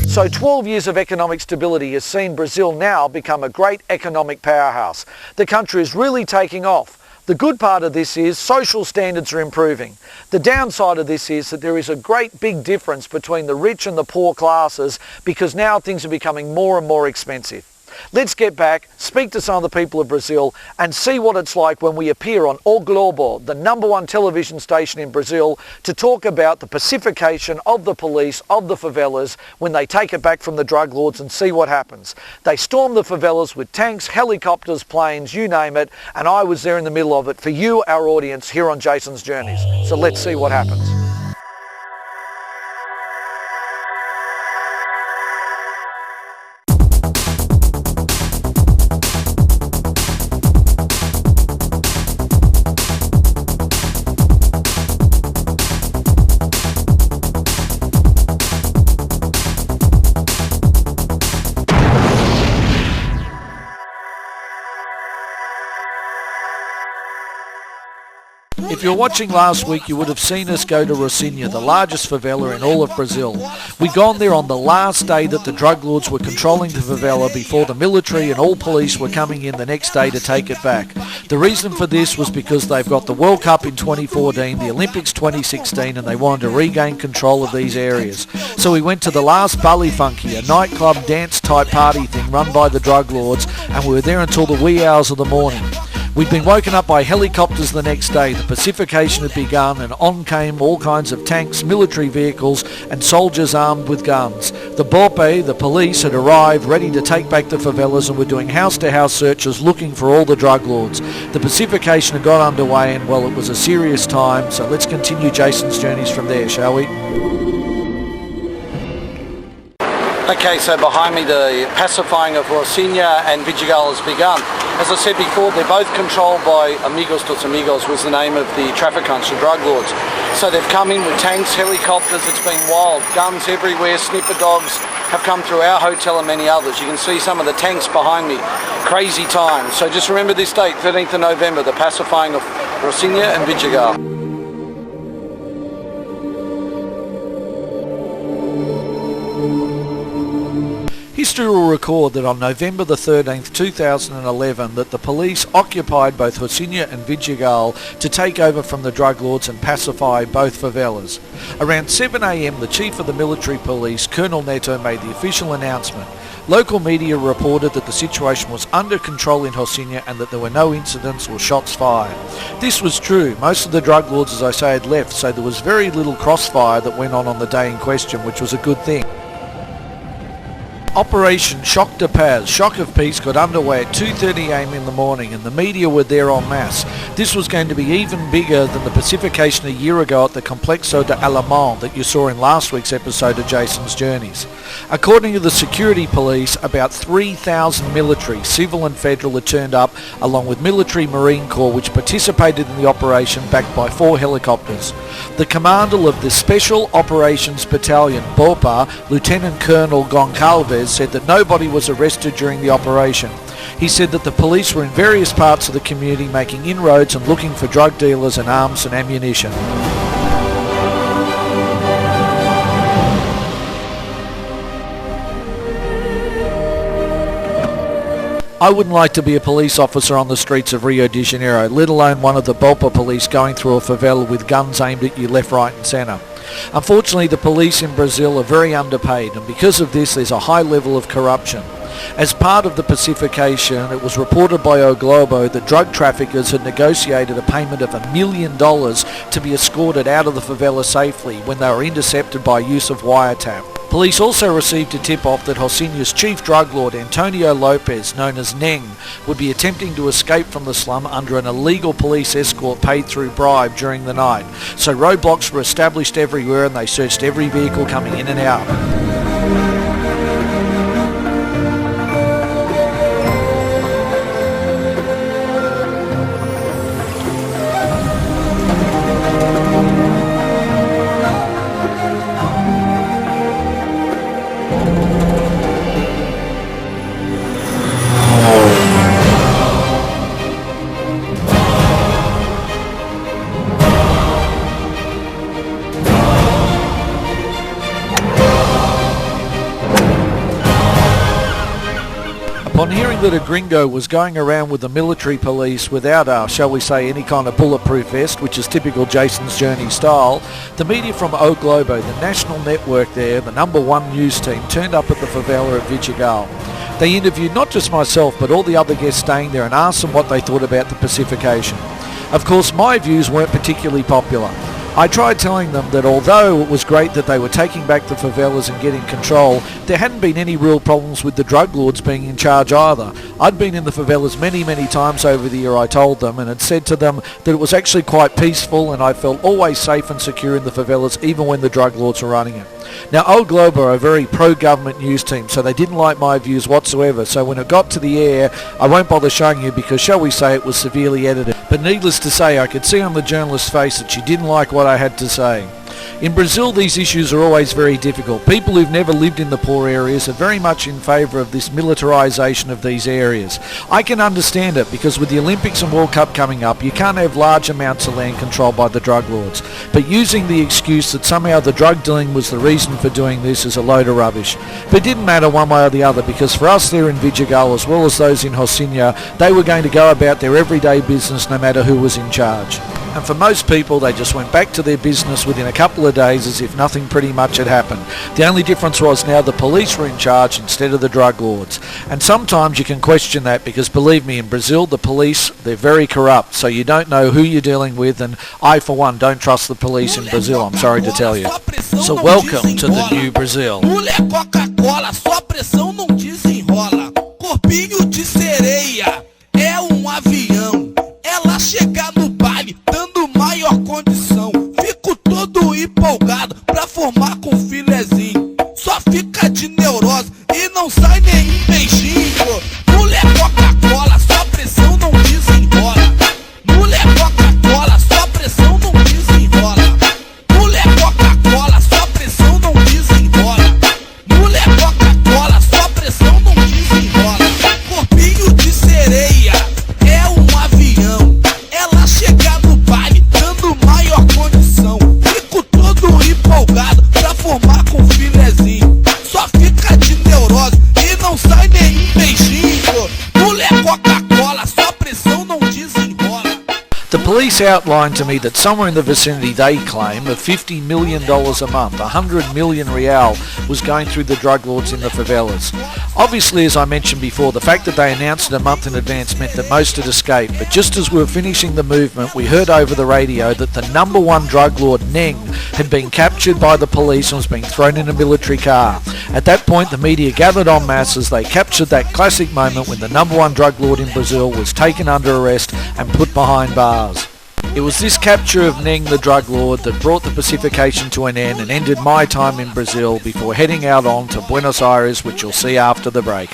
So 12 years of economic stability has seen Brazil now become a great economic powerhouse. The country is really taking off. The good part of this is social standards are improving. The downside of this is that there is a great big difference between the rich and the poor classes because now things are becoming more and more expensive. Let's get back, speak to some of the people of Brazil and see what it's like when we appear on O Globo, the #1 television station in Brazil, to talk about the pacification of the police of the favelas when they take it back from the drug lords and see what happens. They storm the favelas with tanks, helicopters, planes, you name it, and I was there in the middle of it for you, our audience, here on Jason's Journeys. So let's see what happens. If you're watching last week, you would have seen us go to Rocinha, the largest favela in all of Brazil. We'd gone there on the last day that the drug lords were controlling the favela before the military and all police were coming in the next day to take it back. The reason for this was because they've got the World Cup in 2014, the Olympics 2016, and they wanted to regain control of these areas. So we went to the last Bali Funky, a nightclub dance type party thing run by the drug lords, and we were there until the wee hours of the morning. We'd been woken up by helicopters the next day. The pacification had begun and on came all kinds of tanks, military vehicles and soldiers armed with guns. The BOPE, the police, had arrived ready to take back the favelas and were doing house-to-house searches looking for all the drug lords. The pacification had got underway and, well, it was a serious time, so let's continue Jason's Journeys from there, shall we? Okay, so behind me the pacifying of Rocinha and Vidigal has begun. As I said before, they're both controlled by Amigos dos Amigos, was the name of the traficants, the drug lords. So they've come in with tanks, helicopters, it's been wild, guns everywhere, sniffer dogs have come through our hotel and many others. You can see some of the tanks behind me. Crazy times. So just remember this date, 13th of November, the pacifying of Rocinha and Vidigal. History will record that on November the 13th, 2011, that the police occupied both Rocinha and Vidigal to take over from the drug lords and pacify both favelas. Around 7 a.m, the chief of the military police, Colonel Neto, made the official announcement. Local media reported that the situation was under control in Rocinha and that there were no incidents or shots fired. This was true. Most of the drug lords, as I say, had left, so there was very little crossfire that went on the day in question, which was a good thing. Operation Choc de Paz, Shock of Peace, got underway at 2:30 a.m. in the morning and the media were there en masse. This was going to be even bigger than the pacification a year ago at the Complexo de Alemão that you saw in last week's episode of Jason's Journeys. According to the security police, about 3,000 military, civil and federal, had turned up along with military Marine Corps which participated in the operation backed by 4 helicopters. The commander of the Special Operations Battalion, BOPA, Lieutenant Colonel Goncalves, said that nobody was arrested during the operation. He said that the police were in various parts of the community making inroads and looking for drug dealers and arms and ammunition. I wouldn't like to be a police officer on the streets of Rio de Janeiro, let alone one of the BOPA police going through a favela with guns aimed at you left, right and centre. Unfortunately, the police in Brazil are very underpaid, and because of this there's a high level of corruption. As part of the pacification, it was reported by O Globo that drug traffickers had negotiated a payment of $1 million to be escorted out of the favela safely when they were intercepted by use of wiretap. Police also received a tip-off that Rocinha's chief drug lord, Antonio Lopez, known as Neng, would be attempting to escape from the slum under an illegal police escort paid through bribe during the night. So roadblocks were established everywhere and they searched every vehicle coming in and out. Upon hearing that a gringo was going around with the military police without, shall we say, any kind of bulletproof vest, which is typical Jason's Journey style, the media from O Globo, the national network there, the #1 news team, turned up at the favela at Vidigal. They interviewed not just myself but all the other guests staying there and asked them what they thought about the Pacification. Of course, my views weren't particularly popular. I tried telling them that although it was great that they were taking back the favelas and getting control, there hadn't been any real problems with the drug lords being in charge either. I'd been in the favelas many times over the year, I told them, and had said to them that it was actually quite peaceful and I felt always safe and secure in the favelas even when the drug lords were running it. Now, O Globo are a very pro-government news team, so they didn't like my views whatsoever, so when it got to the air, I won't bother showing you because, shall we say, it was severely edited. But needless to say, I could see on the journalist's face that she didn't like what I had to say. In Brazil, these issues are always very difficult. People who've never lived in the poor areas are very much in favour of this militarisation of these areas. I can understand it because with the Olympics and World Cup coming up, you can't have large amounts of land controlled by the drug lords. But using the excuse that somehow the drug dealing was the reason for doing this is a load of rubbish. But it didn't matter one way or the other because for us there in Vidigal as well as those in Rocinha, they were going to go about their everyday business no matter who was in charge. And for most people, they just went back to their business within a couple of days as if nothing pretty much had happened. The only difference was now the police were in charge instead of the drug lords. And sometimes you can question that because, believe me, in Brazil, the police, they're very corrupt. So you don't know who you're dealing with, and I, for one, don't trust the police in Brazil, I'm sorry to tell you. So welcome to the new Brazil. Coca-Cola, só pressão não desenrola. Corpinho de sereia é avião. Ela chega no baile dando maior condição. Fico todo empolgado pra formar com filezinho. Só fica de neurose e não sai nenhum beijinho. Mulher Coca-Cola, só pressão não desenrola. Mulher Coca-Cola, só pressão não desenrola. Mulher Coca-Cola, só pressão não desenrola. Mulher Coca-Cola, só pressão não desenrola. Corpinho de sereia é avião. Ela chega no baile dando maior condição. Fico todo empolgado pra formar com filezinho. Só fica de neurose e não sai nenhum beijinho. Mulher Coca-Cola, só pressão não desenrola. The police outlined to me that somewhere in the vicinity, they claim, of $50 million a month, 100 million real, was going through the drug lords in the favelas. Obviously, as I mentioned before, the fact that they announced it a month in advance meant that most had escaped, but just as we were finishing the movement, we heard over the radio that the #1 drug lord, Neng, had been captured by the police and was being thrown in a military car. At that point, the media gathered en masse as they captured that classic moment when the #1 drug lord in Brazil was taken under arrest and put behind bars. It was this capture of Neng the drug lord that brought the Pacification to an end and ended my time in Brazil before heading out on to Buenos Aires, which you'll see after the break.